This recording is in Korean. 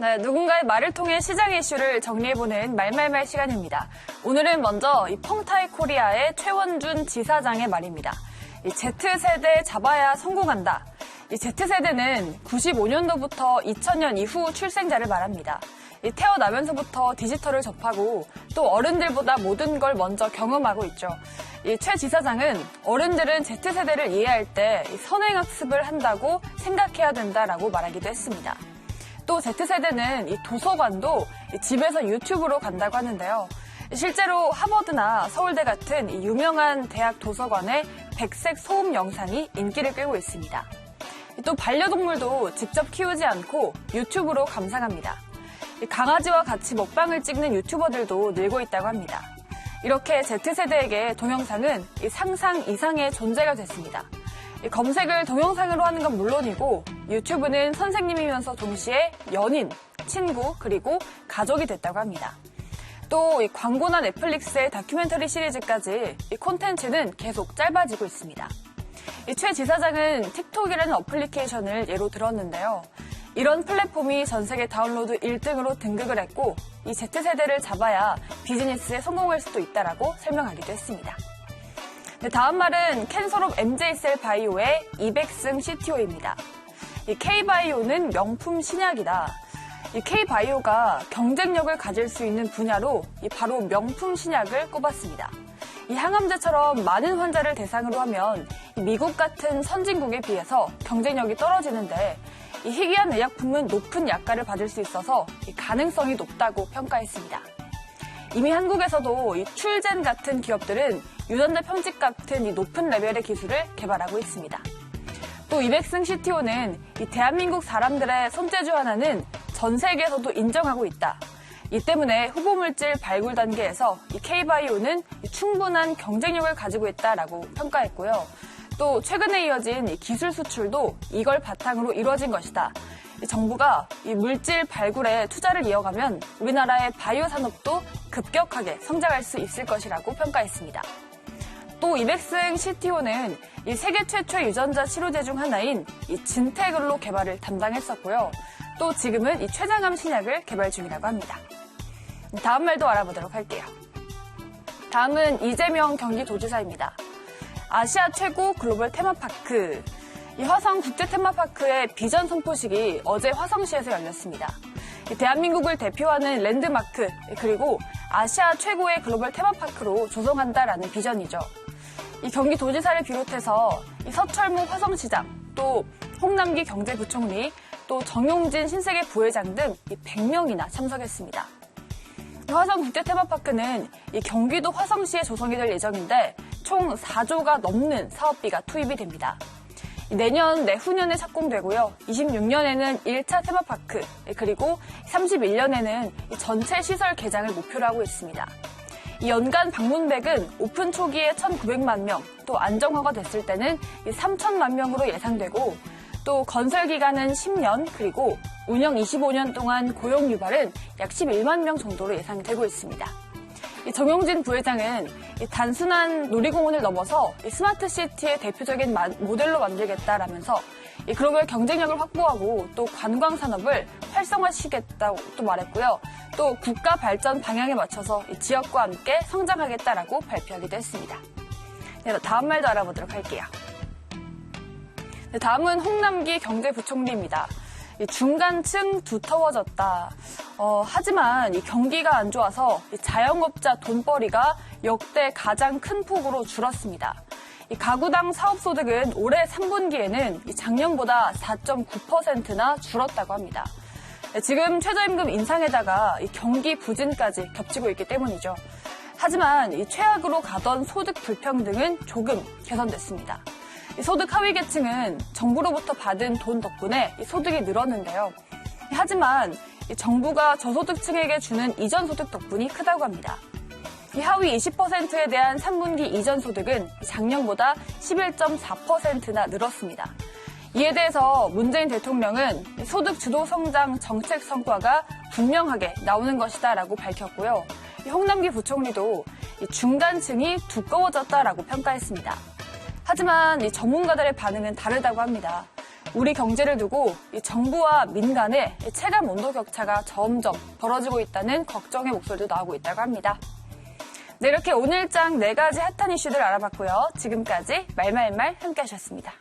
네, 누군가의 말을 통해 시장 이슈를 정리해보는 말말말 시간입니다. 오늘은 먼저 이 펑타이 코리아의 최원준 지사장의 말입니다. 이 Z세대 잡아야 성공한다. 이 Z세대는 95년도부터 2000년 이후 출생자를 말합니다. 태어나면서부터 디지털을 접하고 또 어른들보다 모든 걸 먼저 경험하고 있죠. 이 최 지사장은 어른들은 Z세대를 이해할 때 선행학습을 한다고 생각해야 된다라고 말하기도 했습니다. 또 Z세대는 이 도서관도 집에서 유튜브로 간다고 하는데요. 실제로 하버드나 서울대 같은 유명한 대학 도서관의 백색 소음 영상이 인기를 끌고 있습니다. 또 반려동물도 직접 키우지 않고 유튜브로 감상합니다. 강아지와 같이 먹방을 찍는 유튜버들도 늘고 있다고 합니다. 이렇게 Z세대에게 동영상은 상상 이상의 존재가 됐습니다. 검색을 동영상으로 하는 건 물론이고 유튜브는 선생님이면서 동시에 연인, 친구, 그리고 가족이 됐다고 합니다. 또 광고나 넷플릭스의 다큐멘터리 시리즈까지 이 콘텐츠는 계속 짧아지고 있습니다. 최 지사장은 틱톡이라는 어플리케이션을 예로 들었는데요. 이런 플랫폼이 전 세계 다운로드 1등으로 등극을 했고 이 Z세대를 잡아야 비즈니스에 성공할 수도 있다라고 설명하기도 했습니다. 네, 다음 말은 캔서롭 MJ셀 바이오의 이백승 CTO입니다. 이 K바이오는 명품 신약이다. 이 K바이오가 경쟁력을 가질 수 있는 분야로 바로 명품 신약을 꼽았습니다. 이 항암제처럼 많은 환자를 대상으로 하면 미국 같은 선진국에 비해서 경쟁력이 떨어지는데 이 희귀한 의약품은 높은 약가를 받을 수 있어서 가능성이 높다고 평가했습니다. 이미 한국에서도 이 출젠 같은 기업들은 유전자 편집 같은 이 높은 레벨의 기술을 개발하고 있습니다. 또 이백승 CTO는 이 대한민국 사람들의 손재주 하나는 전 세계에서도 인정하고 있다. 이 때문에 후보물질 발굴 단계에서 이 K바이오는 충분한 경쟁력을 가지고 있다라고 평가했고요. 또 최근에 이어진 이 기술 수출도 이걸 바탕으로 이루어진 것이다. 정부가 이 물질 발굴에 투자를 이어가면 우리나라의 바이오 산업도 급격하게 성장할 수 있을 것이라고 평가했습니다. 또 이백승 CTO는 이 세계 최초의 유전자 치료제 중 하나인 이 진테글로 개발을 담당했었고요. 또 지금은 이 췌장암 신약을 개발 중이라고 합니다. 다음 말도 알아보도록 할게요. 다음은 이재명 경기도지사입니다. 아시아 최고 글로벌 테마파크, 이 화성 국제 테마파크의 비전 선포식이 어제 화성시에서 열렸습니다. 대한민국을 대표하는 랜드마크, 그리고 아시아 최고의 글로벌 테마파크로 조성한다라는 비전이죠. 이 경기도지사를 비롯해서 이 서철무 화성시장, 또 홍남기 경제부총리, 또 정용진 신세계 부회장 등 100명이나 참석했습니다. 화성 국제 테마파크는 이 경기도 화성시에 조성이 될 예정인데 총 4조가 넘는 사업비가 투입이 됩니다. 내년, 내후년에 착공되고요. 26년에는 1차 테마파크, 그리고 31년에는 전체 시설 개장을 목표로 하고 있습니다. 이 연간 방문객은 오픈 초기에 1,900만 명, 또 안정화가 됐을 때는 3,000만 명으로 예상되고 또 건설 기간은 10년, 그리고 운영 25년 동안 고용 유발은 약 11만 명 정도로 예상되고 있습니다. 정용진 부회장은 단순한 놀이공원을 넘어서 스마트시티의 대표적인 모델로 만들겠다라면서 글로벌 경쟁력을 확보하고 또 관광산업을 활성화시키겠다고 또 말했고요. 또 국가 발전 방향에 맞춰서 지역과 함께 성장하겠다라고 발표하기도 했습니다. 네, 다음 말도 알아보도록 할게요. 네, 다음은 홍남기 경제부총리입니다. 중간층 두터워졌다. 하지만 이 경기가 안 좋아서 자영업자 돈벌이가 역대 가장 큰 폭으로 줄었습니다. 이 가구당 사업소득은 올해 3분기에는 작년보다 4.9%나 줄었다고 합니다. 지금 최저임금 인상에다가 이 경기 부진까지 겹치고 있기 때문이죠. 하지만 이 최악으로 가던 소득 불평등은 조금 개선됐습니다. 소득 하위 계층은 정부로부터 받은 돈 덕분에 소득이 늘었는데요. 하지만 정부가 저소득층에게 주는 이전 소득 덕분이 크다고 합니다. 하위 20%에 대한 3분기 이전 소득은 작년보다 11.4%나 늘었습니다. 이에 대해서 문재인 대통령은 소득 주도 성장 정책 성과가 분명하게 나오는 것이다라고 밝혔고요. 홍남기 부총리도 중간층이 두꺼워졌다라고 평가했습니다. 하지만 이 전문가들의 반응은 다르다고 합니다. 우리 경제를 두고 이 정부와 민간의 체감 온도 격차가 점점 벌어지고 있다는 걱정의 목소리도 나오고 있다고 합니다. 네, 이렇게 오늘장 4가지 핫한 이슈들 알아봤고요. 지금까지 말말말 함께 하셨습니다.